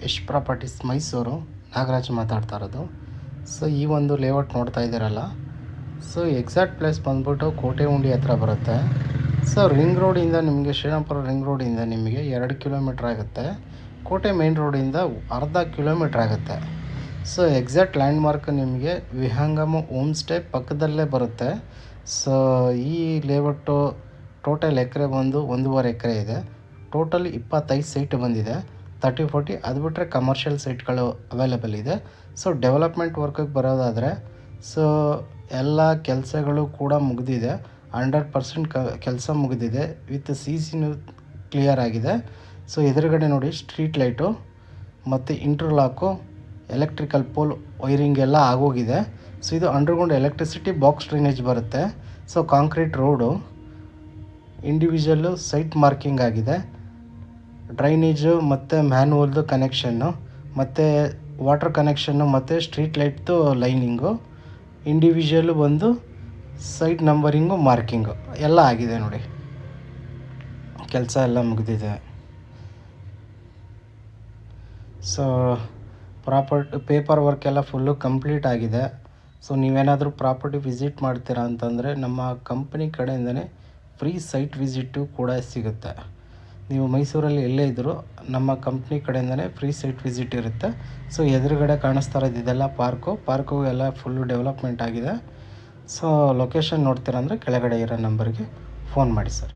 Yash properties Mysuru, Nagaraj ಮಾತಾಡ್ತಾ ಇರೋದು. So ಈ ಒಂದು ಲೇಔಟ್ ನೋಡ್ತಾ ಇದ್ದೀರಲ್ಲ, ಸೊ ಎಕ್ಸಾಕ್ಟ್ ಪ್ಲೇಸ್ ಬಂದ್ಬಿಟ್ಟು ಕೋಟೆ ಉಂಡಿ ಹತ್ರ ಬರುತ್ತೆ. ಸೊ ರಿಂಗ್ ರೋಡಿಂದ ನಿಮಗೆ, ಶ್ರೀರಾಮಪುರ ರಿಂಗ್ ರೋಡಿಂದ ನಿಮಗೆ 2 ಕಿಲೋಮೀಟ್ರ್ ಆಗುತ್ತೆ. ಕೋಟೆ ಮೇನ್ ರೋಡಿಂದ ಅರ್ಧ ಕಿಲೋಮೀಟ್ರ್ ಆಗುತ್ತೆ. ಸೊ ಎಕ್ಸಾಕ್ಟ್ ಲ್ಯಾಂಡ್ ಮಾರ್ಕ್ ನಿಮಗೆ ವಿಹಂಗಮ ಹೋಮ್ ಸ್ಟೇ ಪಕ್ಕದಲ್ಲೇ ಬರುತ್ತೆ. ಸೊ ಈ ಲೇಔಟು ಟೋಟಲ್ ಎಕರೆ ಬಂದು 1.5 ಎಕರೆ ಇದೆ. ಟೋಟಲ್ 25 ಸೈಟ್ ಬಂದಿದೆ. 30-40 ಅದು ಬಿಟ್ಟರೆ ಕಮರ್ಷಿಯಲ್ ಸೈಟ್ಗಳು ಅವೈಲೇಬಲ್ ಇದೆ. ಸೊ ಡೆವಲಪ್ಮೆಂಟ್ ವರ್ಕಿಗೆ ಬರೋದಾದರೆ, ಸೊ ಎಲ್ಲ ಕೆಲಸಗಳು ಕೂಡ ಮುಗಿದಿದೆ. 100% ಕೆಲಸ ಮುಗಿದಿದೆ. ವಿತ್ CCನೂ ಕ್ಲಿಯರ್ ಆಗಿದೆ. ಸೊ ಎದುರುಗಡೆ ನೋಡಿ, ಸ್ಟ್ರೀಟ್ ಲೈಟು ಮತ್ತು ಇಂಟರ್ಲಾಕು, ಎಲೆಕ್ಟ್ರಿಕಲ್ ಪೋಲ್ ವೈರಿಂಗ್ ಎಲ್ಲ ಆಗೋಗಿದೆ. ಸೊ ಇದು ಅಂಡರ್ಗ್ರೌಂಡ್ ಎಲೆಕ್ಟ್ರಿಸಿಟಿ ಬಾಕ್ಸ್ ಡ್ರೈನೇಜ್ ಬರುತ್ತೆ. So concrete road, individual site marking ಆಗಿದೆ. ಡ್ರೈನೇಜು ಮತ್ತು ಮ್ಯಾನ್ಹೋಲ್ದು ಕನೆಕ್ಷನ್ನು, ಮತ್ತು ವಾಟರ್ ಕನೆಕ್ಷನ್ನು, ಮತ್ತು ಸ್ಟ್ರೀಟ್ ಲೈಟ್ದು ಲೈನಿಂಗು, ಇಂಡಿವಿಜುವಲ್ಲು ಬಂದು ಸೈಟ್ ನಂಬರಿಂಗು, ಮಾರ್ಕಿಂಗು ಎಲ್ಲ ಆಗಿದೆ ನೋಡಿ. ಕೆಲಸ ಎಲ್ಲ ಮುಗಿದಿದೆ. ಸೊ ಪೇಪರ್ ವರ್ಕ್ ಎಲ್ಲ ಫುಲ್ಲು ಕಂಪ್ಲೀಟ್ ಆಗಿದೆ. ಸೊ ನೀವೇನಾದರೂ ಪ್ರಾಪರ್ಟಿ ವಿಸಿಟ್ ಮಾಡ್ತೀರಾ ಅಂತಂದರೆ ನಮ್ಮ ಕಂಪ್ನಿ ಕಡೆಯಿಂದನೇ ಫ್ರೀ ಸೈಟ್ ವಿಸಿಟ್ಟು ಕೂಡ ಸಿಗುತ್ತೆ. ನೀವು ಮೈಸೂರಲ್ಲಿ ಎಲ್ಲೇ ಇದ್ದರೂ ನಮ್ಮ ಕಂಪ್ನಿ ಕಡೆಯಿಂದನೇ ಫ್ರೀ ಸೈಟ್ ವಿಸಿಟ್ ಇರುತ್ತೆ. ಸೊ ಎದುರುಗಡೆ ಕಾಣಿಸ್ತಾ ಇರೋದು ಇದೆಲ್ಲ ಪಾರ್ಕು ಎಲ್ಲ ಫುಲ್ಲು ಡೆವಲಪ್ಮೆಂಟ್ ಆಗಿದೆ. ಸೊ ಲೊಕೇಶನ್ ನೋಡ್ತೀರಂದರೆ ಕೆಳಗಡೆ ಇರೋ ನಂಬರ್ಗೆ ಫೋನ್ ಮಾಡಿ ಸರ್.